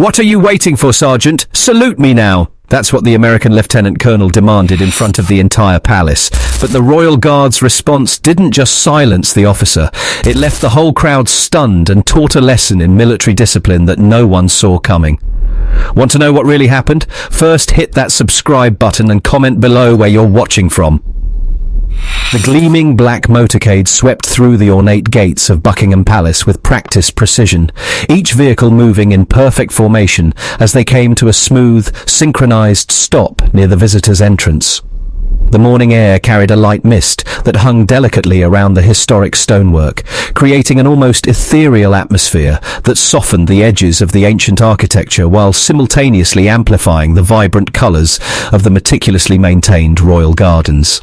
"What are you waiting for, Sergeant? Salute me now!" That's what the American lieutenant colonel demanded in front of the entire palace. But the Royal Guard's response didn't just silence the officer. It left the whole crowd stunned and taught a lesson in military discipline that no one saw coming. Want to know what really happened? First, hit that subscribe button and comment below where you're watching from. The gleaming black motorcade swept through the ornate gates of Buckingham Palace with practiced precision, each vehicle moving in perfect formation as they came to a smooth, synchronized stop near the visitors' entrance. The morning air carried a light mist that hung delicately around the historic stonework, creating an almost ethereal atmosphere that softened the edges of the ancient architecture while simultaneously amplifying the vibrant colors of the meticulously maintained royal gardens.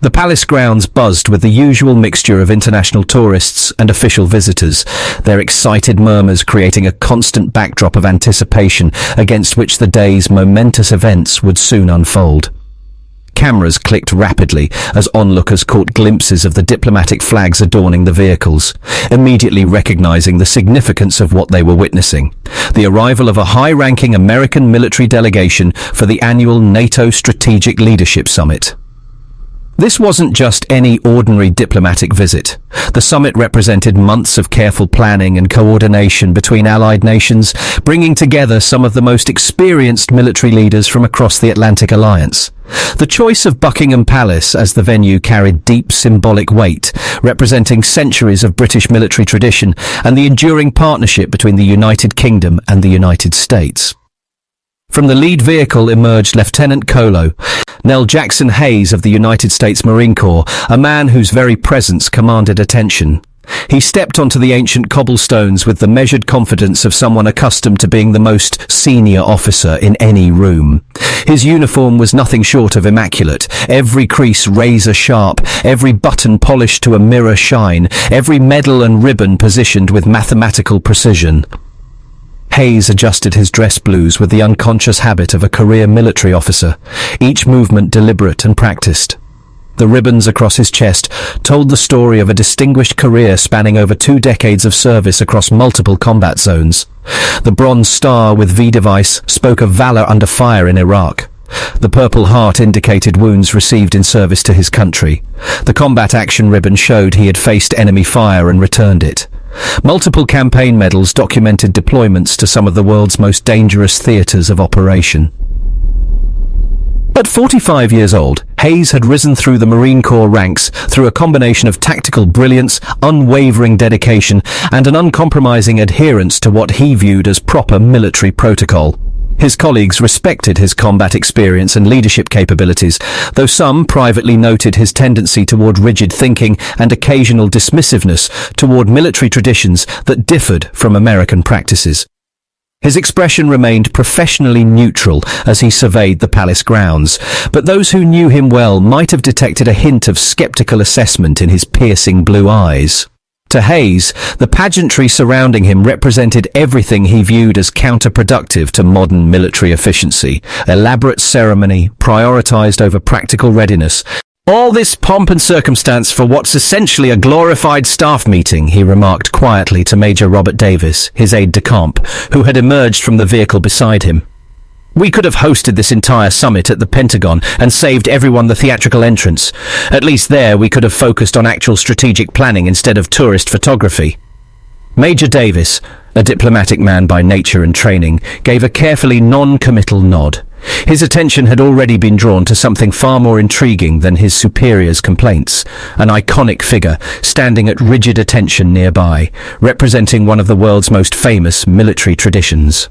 The palace grounds buzzed with the usual mixture of international tourists and official visitors, their excited murmurs creating a constant backdrop of anticipation against which the day's momentous events would soon unfold. Cameras clicked rapidly as onlookers caught glimpses of the diplomatic flags adorning the vehicles, immediately recognizing the significance of what they were witnessing: the arrival of a high-ranking American military delegation for the annual NATO Strategic Leadership Summit. This wasn't just any ordinary diplomatic visit. The summit represented months of careful planning and coordination between allied nations, bringing together some of the most experienced military leaders from across the Atlantic Alliance. The choice of Buckingham Palace as the venue carried deep symbolic weight, representing centuries of British military tradition and the enduring partnership between the United Kingdom and the United States. From the lead vehicle emerged Lieutenant Colo Nell Jackson Hayes of the United States Marine Corps, a man whose very presence commanded attention. He stepped onto the ancient cobblestones with the measured confidence of someone accustomed to being the most senior officer in any room. His uniform was nothing short of immaculate, every crease razor sharp, every button polished to a mirror shine, every medal and ribbon positioned with mathematical precision. Hayes adjusted his dress blues with the unconscious habit of a career military officer, each movement deliberate and practiced. The ribbons across his chest told the story of a distinguished career spanning over 2 decades of service across multiple combat zones. The bronze star with V device spoke of valor under fire in Iraq. The Purple Heart indicated wounds received in service to his country. The combat action ribbon showed he had faced enemy fire and returned it. Multiple campaign medals documented deployments to some of the world's most dangerous theaters of operation. At 45 years old, Hayes had risen through the Marine Corps ranks through a combination of tactical brilliance, unwavering dedication, and an uncompromising adherence to what he viewed as proper military protocol. His colleagues respected his combat experience and leadership capabilities, though some privately noted his tendency toward rigid thinking and occasional dismissiveness toward military traditions that differed from American practices. His expression remained professionally neutral as he surveyed the palace grounds, but those who knew him well might have detected a hint of skeptical assessment in his piercing blue eyes. To Hayes, the pageantry surrounding him represented everything he viewed as counterproductive to modern military efficiency: elaborate ceremony, prioritized over practical readiness. "All this pomp and circumstance for what's essentially a glorified staff meeting," he remarked quietly to Major Robert Davis, his aide-de-camp, who had emerged from the vehicle beside him. "We could have hosted this entire summit at the Pentagon and saved everyone the theatrical entrance. At least there we could have focused on actual strategic planning instead of tourist photography." Major Davis, a diplomatic man by nature and training, gave a carefully non-committal nod. His attention had already been drawn to something far more intriguing than his superior's complaints: an iconic figure standing at rigid attention nearby, representing one of the world's most famous military traditions.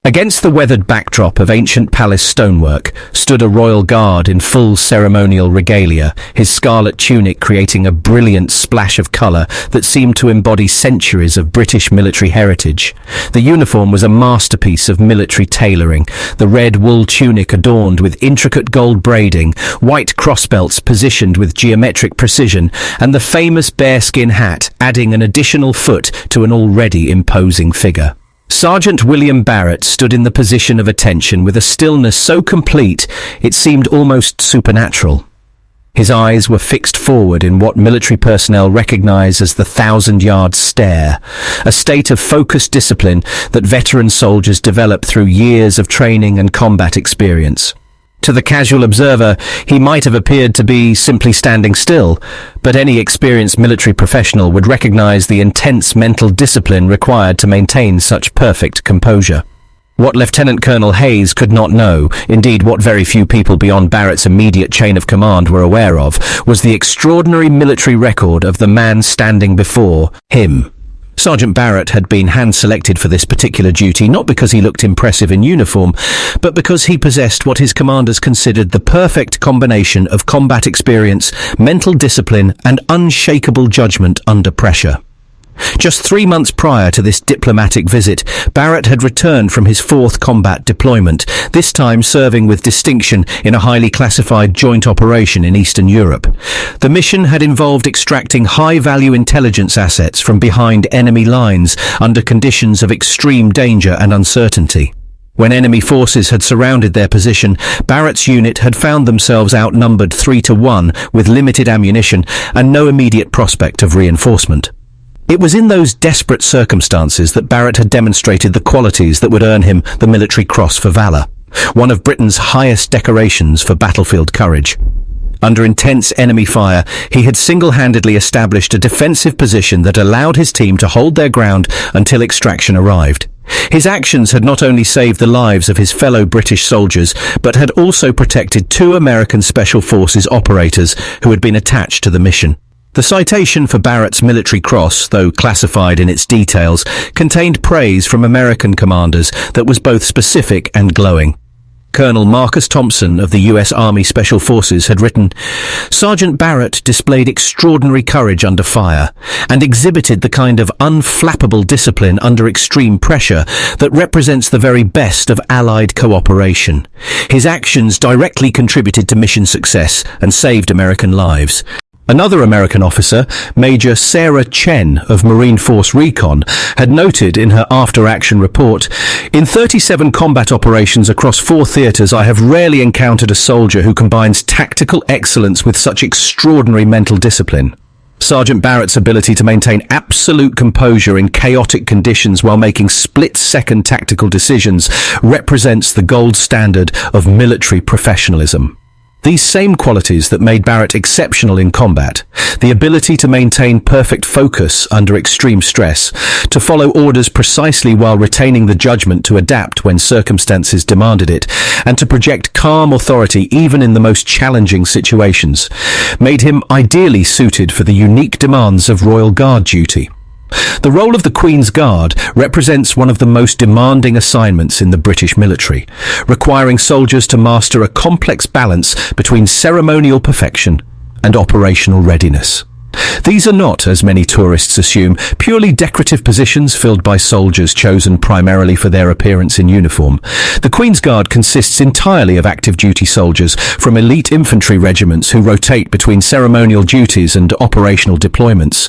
Against the weathered backdrop of ancient palace stonework stood a royal guard in full ceremonial regalia, his scarlet tunic creating a brilliant splash of colour that seemed to embody centuries of British military heritage. The uniform was a masterpiece of military tailoring, the red wool tunic adorned with intricate gold braiding, white crossbelts positioned with geometric precision, and the famous bearskin hat adding an additional foot to an already imposing figure. Sergeant William Barrett stood in the position of attention with a stillness so complete it seemed almost supernatural. His eyes were fixed forward in what military personnel recognize as the 1,000-yard stare, a state of focused discipline that veteran soldiers develop through years of training and combat experience. To the casual observer, he might have appeared to be simply standing still, but any experienced military professional would recognize the intense mental discipline required to maintain such perfect composure. What Lieutenant Colonel Hayes could not know, indeed what very few people beyond Barrett's immediate chain of command were aware of, was the extraordinary military record of the man standing before him. Sergeant Barrett had been hand-selected for this particular duty not because he looked impressive in uniform, but because he possessed what his commanders considered the perfect combination of combat experience, mental discipline, and unshakable judgment under pressure. Just 3 months prior to this diplomatic visit, Barrett had returned from his 4th combat deployment, this time serving with distinction in a highly classified joint operation in Eastern Europe. The mission had involved extracting high-value intelligence assets from behind enemy lines under conditions of extreme danger and uncertainty. When enemy forces had surrounded their position, Barrett's unit had found themselves outnumbered 3-1 with limited ammunition and no immediate prospect of reinforcement. It was in those desperate circumstances that Barrett had demonstrated the qualities that would earn him the Military Cross for Valour, one of Britain's highest decorations for battlefield courage. Under intense enemy fire, he had single-handedly established a defensive position that allowed his team to hold their ground until extraction arrived. His actions had not only saved the lives of his fellow British soldiers, but had also protected 2 American Special Forces operators who had been attached to the mission. The citation for Barrett's Military Cross, though classified in its details, contained praise from American commanders that was both specific and glowing. Colonel Marcus Thompson of the U.S. Army Special Forces had written, "Sergeant Barrett displayed extraordinary courage under fire and exhibited the kind of unflappable discipline under extreme pressure that represents the very best of Allied cooperation. His actions directly contributed to mission success and saved American lives." Another American officer, Major Sarah Chen of Marine Force Recon, had noted in her after-action report, "In 37 combat operations across 4 theaters, I have rarely encountered a soldier who combines tactical excellence with such extraordinary mental discipline." Sergeant Barrett's ability to maintain absolute composure in chaotic conditions while making split-second tactical decisions represents the gold standard of military professionalism. These same qualities that made Barrett exceptional in combat, the ability to maintain perfect focus under extreme stress, to follow orders precisely while retaining the judgment to adapt when circumstances demanded it, and to project calm authority even in the most challenging situations, made him ideally suited for the unique demands of Royal Guard duty. The role of the Queen's Guard represents one of the most demanding assignments in the British military, requiring soldiers to master a complex balance between ceremonial perfection and operational readiness. These are not, as many tourists assume, purely decorative positions filled by soldiers chosen primarily for their appearance in uniform. The Queen's Guard consists entirely of active duty soldiers from elite infantry regiments who rotate between ceremonial duties and operational deployments.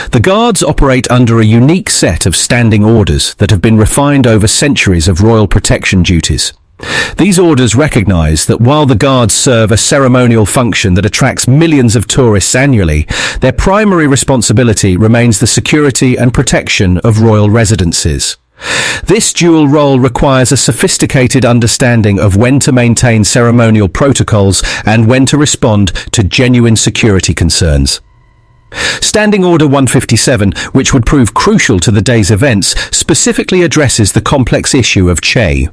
The Guards operate under a unique set of standing orders that have been refined over centuries of royal protection duties. These orders recognize that while the Guards serve a ceremonial function that attracts millions of tourists annually, their primary responsibility remains the security and protection of royal residences. This dual role requires a sophisticated understanding of when to maintain ceremonial protocols and when to respond to genuine security concerns. Standing Order 157, which would prove crucial to the day's events, specifically addresses the complex issue of chain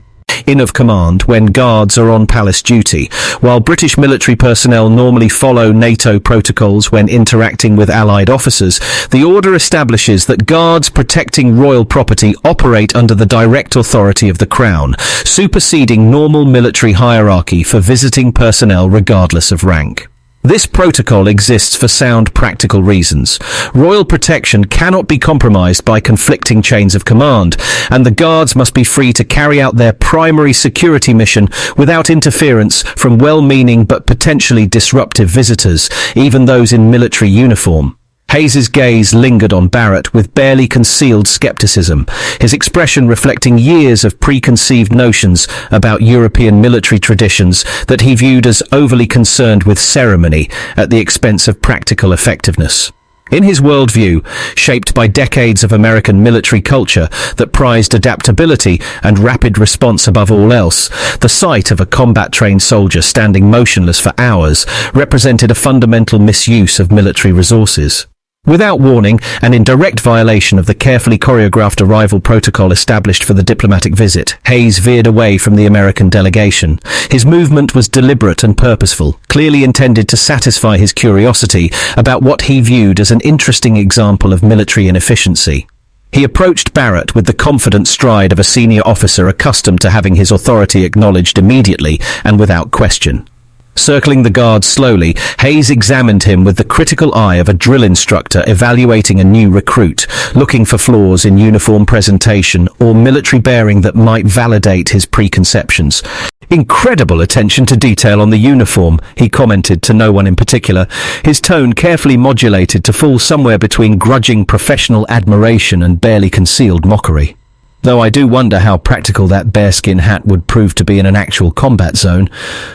of command when guards are on palace duty. While British military personnel normally follow NATO protocols when interacting with Allied officers, the order establishes that guards protecting royal property operate under the direct authority of the Crown, superseding normal military hierarchy for visiting personnel regardless of rank. This protocol exists for sound practical reasons. Royal protection cannot be compromised by conflicting chains of command, and the guards must be free to carry out their primary security mission without interference from well-meaning but potentially disruptive visitors, even those in military uniform. Hayes's gaze lingered on Barrett with barely concealed skepticism, his expression reflecting years of preconceived notions about European military traditions that he viewed as overly concerned with ceremony at the expense of practical effectiveness. In his worldview, shaped by decades of American military culture that prized adaptability and rapid response above all else, the sight of a combat-trained soldier standing motionless for hours represented a fundamental misuse of military resources. Without warning, and in direct violation of the carefully choreographed arrival protocol established for the diplomatic visit, Hayes veered away from the American delegation. His movement was deliberate and purposeful, clearly intended to satisfy his curiosity about what he viewed as an interesting example of military inefficiency. He approached Barrett with the confident stride of a senior officer accustomed to having his authority acknowledged immediately and without question. Circling the guard slowly, Hayes examined him with the critical eye of a drill instructor evaluating a new recruit, looking for flaws in uniform presentation or military bearing that might validate his preconceptions. "Incredible attention to detail on the uniform," he commented to no one in particular, his tone carefully modulated to fall somewhere between grudging professional admiration and barely concealed mockery. "Though I do wonder how practical that bearskin hat would prove to be in an actual combat zone.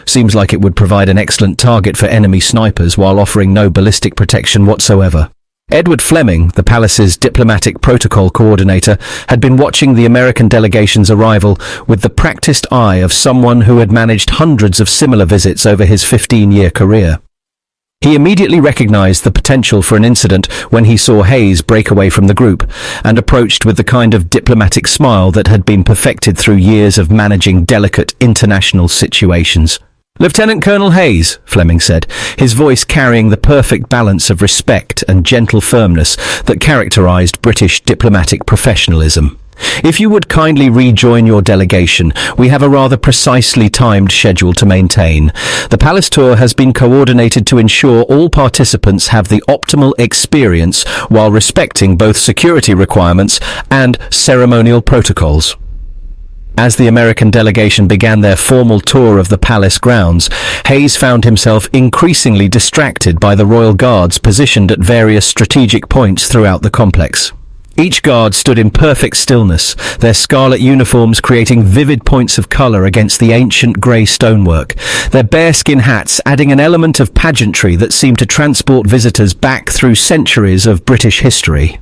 Seems like it would provide an excellent target for enemy snipers while offering no ballistic protection whatsoever." Edward Fleming, the palace's diplomatic protocol coordinator, had been watching the American delegation's arrival with the practiced eye of someone who had managed hundreds of similar visits over his 15-year career. He immediately recognized the potential for an incident when he saw Hayes break away from the group, and approached with the kind of diplomatic smile that had been perfected through years of managing delicate international situations. "Lieutenant Colonel Hayes," Fleming said, his voice carrying the perfect balance of respect and gentle firmness that characterized British diplomatic professionalism. "If you would kindly rejoin your delegation, we have a rather precisely timed schedule to maintain. The palace tour has been coordinated to ensure all participants have the optimal experience while respecting both security requirements and ceremonial protocols." As the American delegation began their formal tour of the palace grounds, Hayes found himself increasingly distracted by the royal guards positioned at various strategic points throughout the complex. Each guard stood in perfect stillness, their scarlet uniforms creating vivid points of colour against the ancient grey stonework, their bearskin hats adding an element of pageantry that seemed to transport visitors back through centuries of British history.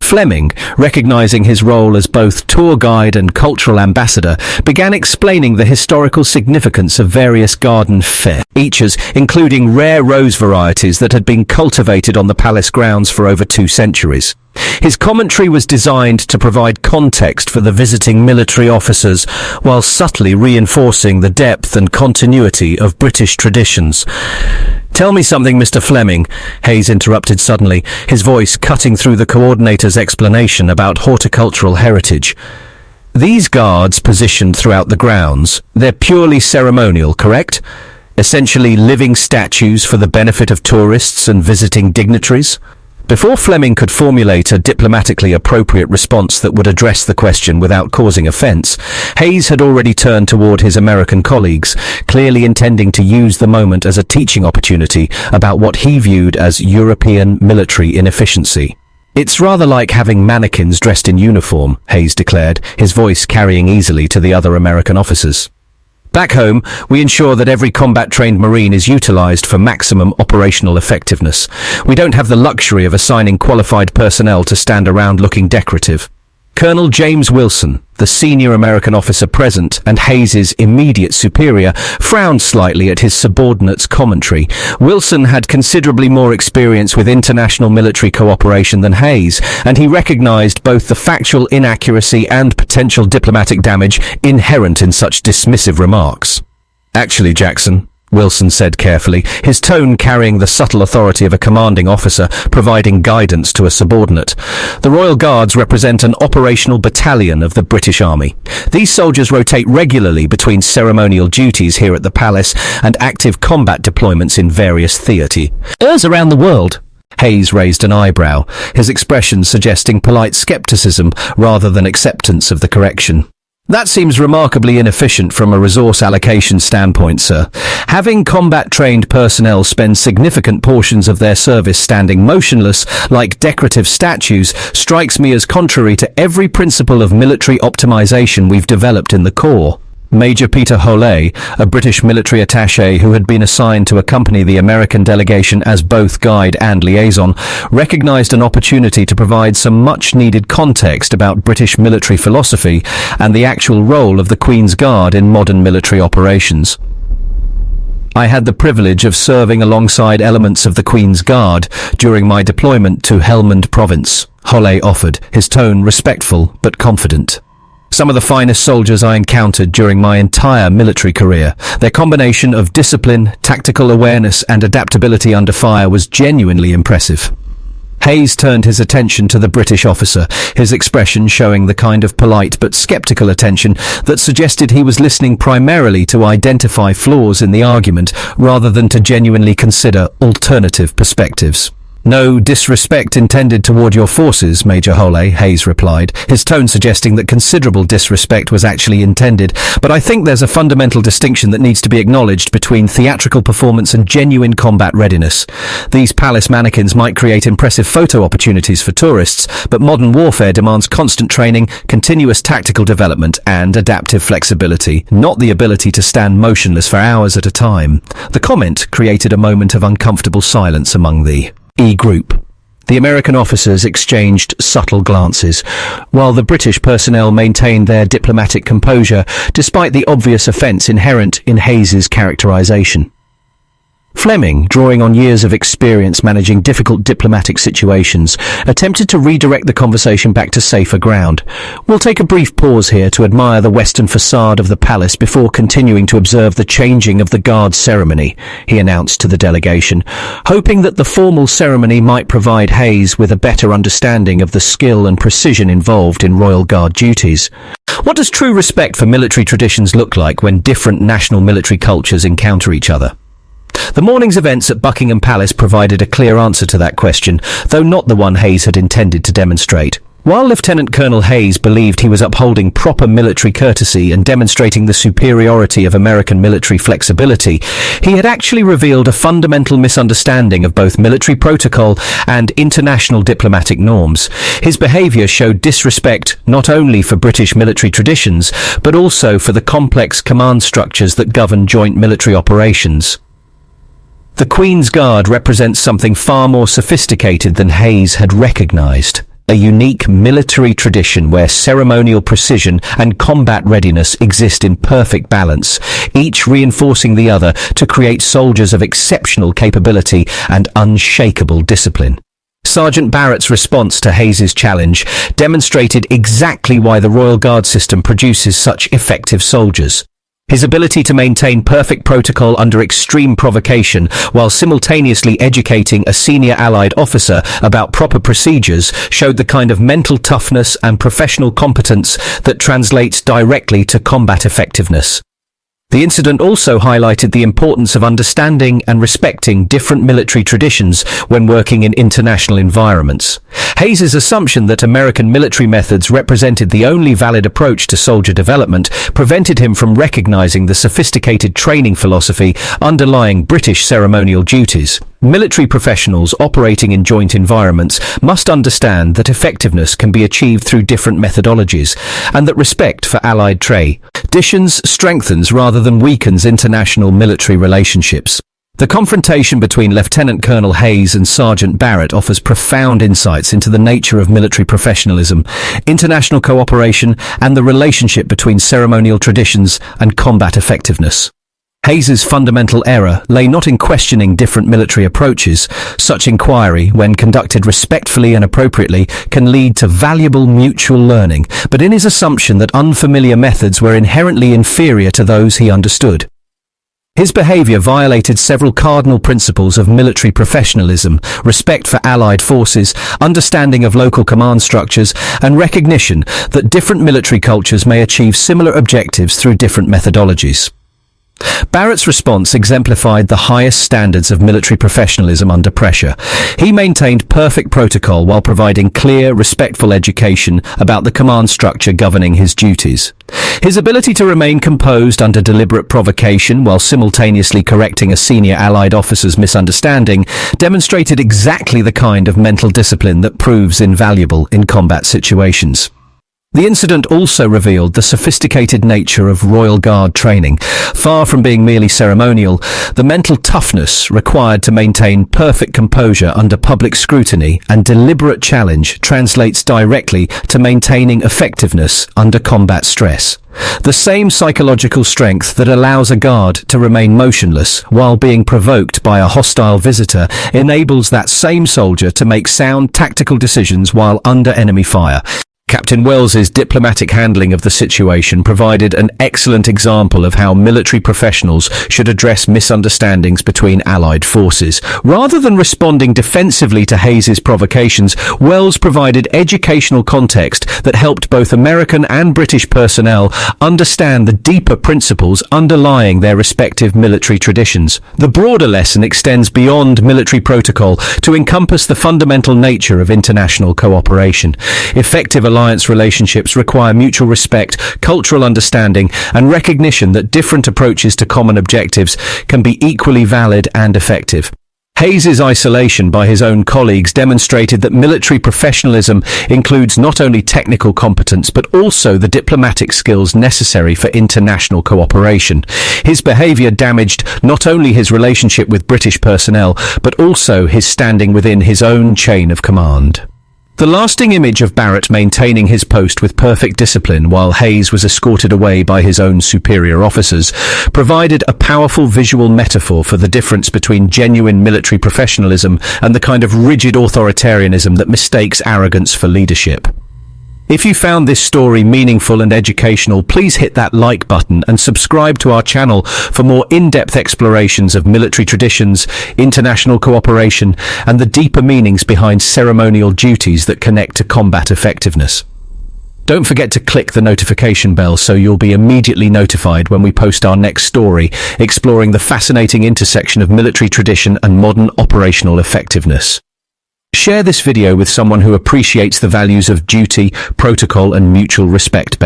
Fleming, recognizing his role as both tour guide and cultural ambassador, began explaining the historical significance of various garden features, including rare rose varieties that had been cultivated on the palace grounds for over 2 centuries. His commentary was designed to provide context for the visiting military officers, while subtly reinforcing the depth and continuity of British traditions. "Tell me something, Mr. Fleming," Hayes interrupted suddenly, his voice cutting through the coordinator's explanation about horticultural heritage. "These guards positioned throughout the grounds, they're purely ceremonial, correct? Essentially living statues for the benefit of tourists and visiting dignitaries?" Before Fleming could formulate a diplomatically appropriate response that would address the question without causing offence, Hayes had already turned toward his American colleagues, clearly intending to use the moment as a teaching opportunity about what he viewed as European military inefficiency. "It's rather like having mannequins dressed in uniform," Hayes declared, his voice carrying easily to the other American officers. "Back home, we ensure that every combat-trained Marine is utilized for maximum operational effectiveness. We don't have the luxury of assigning qualified personnel to stand around looking decorative." Colonel James Wilson, the senior American officer present and Hayes's immediate superior, frowned slightly at his subordinate's commentary. Wilson had considerably more experience with international military cooperation than Hayes, and he recognized both the factual inaccuracy and potential diplomatic damage inherent in such dismissive remarks. "Actually, Jackson," Wilson said carefully, his tone carrying the subtle authority of a commanding officer providing guidance to a subordinate, "the Royal Guards represent an operational battalion of the British Army. These soldiers rotate regularly between ceremonial duties here at the palace and active combat deployments in various theatres around the world." Hayes raised an eyebrow, his expression suggesting polite skepticism rather than acceptance of the correction. That seems remarkably inefficient from a resource allocation standpoint, sir. Having combat-trained personnel spend significant portions of their service standing motionless, like decorative statues, strikes me as contrary to every principle of military optimization we've developed in the Corps. Major Peter Hollet, a British military attaché who had been assigned to accompany the American delegation as both guide and liaison, recognized an opportunity to provide some much-needed context about British military philosophy and the actual role of the Queen's Guard in modern military operations. I had the privilege of serving alongside elements of the Queen's Guard during my deployment to Helmand Province, Hollet offered, his tone respectful but confident. Some of the finest soldiers I encountered during my entire military career. Their combination of discipline, tactical awareness and adaptability under fire was genuinely impressive. Hayes turned his attention to the British officer, his expression showing the kind of polite but skeptical attention that suggested he was listening primarily to identify flaws in the argument rather than to genuinely consider alternative perspectives. "No disrespect intended toward your forces, Major Hollet," Hayes replied, his tone suggesting that considerable disrespect was actually intended, "but I think there's a fundamental distinction that needs to be acknowledged between theatrical performance and genuine combat readiness. These palace mannequins might create impressive photo opportunities for tourists, but modern warfare demands constant training, continuous tactical development, and adaptive flexibility, not the ability to stand motionless for hours at a time." The comment created a moment of uncomfortable silence among the group. The American officers exchanged subtle glances, while the British personnel maintained their diplomatic composure despite the obvious offence inherent in Hayes's characterization. Fleming, drawing on years of experience managing difficult diplomatic situations, attempted to redirect the conversation back to safer ground. "We'll take a brief pause here to admire the western facade of the palace before continuing to observe the changing of the guard ceremony," he announced to the delegation, hoping that the formal ceremony might provide Hayes with a better understanding of the skill and precision involved in Royal Guard duties. What does true respect for military traditions look like when different national military cultures encounter each other? The morning's events at Buckingham Palace provided a clear answer to that question, though not the one Hayes had intended to demonstrate. While Lieutenant Colonel Hayes believed he was upholding proper military courtesy and demonstrating the superiority of American military flexibility, he had actually revealed a fundamental misunderstanding of both military protocol and international diplomatic norms. His behavior showed disrespect not only for British military traditions, but also for the complex command structures that govern joint military operations. The Queen's Guard represents something far more sophisticated than Hayes had recognized. A unique military tradition where ceremonial precision and combat readiness exist in perfect balance, each reinforcing the other to create soldiers of exceptional capability and unshakable discipline. Sergeant Barrett's response to Hayes's challenge demonstrated exactly why the Royal Guard system produces such effective soldiers. His ability to maintain perfect protocol under extreme provocation while simultaneously educating a senior Allied officer about proper procedures showed the kind of mental toughness and professional competence that translates directly to combat effectiveness. The incident also highlighted the importance of understanding and respecting different military traditions when working in international environments. Hayes's assumption that American military methods represented the only valid approach to soldier development prevented him from recognizing the sophisticated training philosophy underlying British ceremonial duties. Military professionals operating in joint environments must understand that effectiveness can be achieved through different methodologies, and that respect for Allied traditions strengthens rather than weakens international military relationships. The confrontation between Lieutenant Colonel Hayes and Sergeant Barrett offers profound insights into the nature of military professionalism, international cooperation, and the relationship between ceremonial traditions and combat effectiveness. Hayes's fundamental error lay not in questioning different military approaches. Such inquiry, when conducted respectfully and appropriately, can lead to valuable mutual learning, but in his assumption that unfamiliar methods were inherently inferior to those he understood. His behavior violated several cardinal principles of military professionalism: respect for Allied forces, understanding of local command structures, and recognition that different military cultures may achieve similar objectives through different methodologies. Barrett's response exemplified the highest standards of military professionalism under pressure. He maintained perfect protocol while providing clear, respectful education about the command structure governing his duties. His ability to remain composed under deliberate provocation while simultaneously correcting a senior Allied officer's misunderstanding demonstrated exactly the kind of mental discipline that proves invaluable in combat situations. The incident also revealed the sophisticated nature of Royal Guard training. Far from being merely ceremonial, the mental toughness required to maintain perfect composure under public scrutiny and deliberate challenge translates directly to maintaining effectiveness under combat stress. The same psychological strength that allows a guard to remain motionless while being provoked by a hostile visitor enables that same soldier to make sound tactical decisions while under enemy fire. Captain Wells's diplomatic handling of the situation provided an excellent example of how military professionals should address misunderstandings between Allied forces. Rather than responding defensively to Hayes's provocations, Wells provided educational context that helped both American and British personnel understand the deeper principles underlying their respective military traditions. The broader lesson extends beyond military protocol to encompass the fundamental nature of international cooperation. Effective alliance relationships require mutual respect, cultural understanding, and recognition that different approaches to common objectives can be equally valid and effective. Hayes's isolation by his own colleagues demonstrated that military professionalism includes not only technical competence but also the diplomatic skills necessary for international cooperation. His behavior damaged not only his relationship with British personnel but also his standing within his own chain of command. The lasting image of Barrett maintaining his post with perfect discipline while Hayes was escorted away by his own superior officers provided a powerful visual metaphor for the difference between genuine military professionalism and the kind of rigid authoritarianism that mistakes arrogance for leadership. If you found this story meaningful and educational, please hit that like button and subscribe to our channel for more in-depth explorations of military traditions, international cooperation, and the deeper meanings behind ceremonial duties that connect to combat effectiveness. Don't forget to click the notification bell so you'll be immediately notified when we post our next story, exploring the fascinating intersection of military tradition and modern operational effectiveness. Share this video with someone who appreciates the values of duty, protocol, and mutual respect.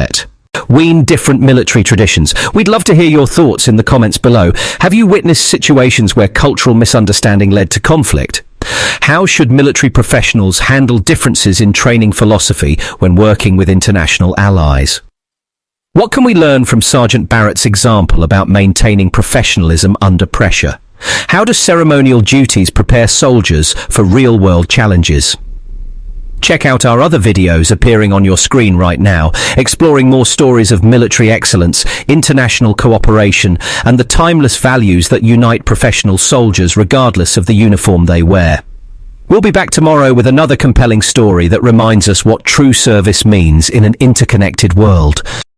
Wean different military traditions. We'd love to hear your thoughts in the comments below. Have you witnessed situations where cultural misunderstanding led to conflict? How should military professionals handle differences in training philosophy when working with international allies? What can we learn from Sergeant Barrett's example about maintaining professionalism under pressure? How do ceremonial duties prepare soldiers for real-world challenges? Check out our other videos appearing on your screen right now, exploring more stories of military excellence, international cooperation, and the timeless values that unite professional soldiers regardless of the uniform they wear. We'll be back tomorrow with another compelling story that reminds us what true service means in an interconnected world.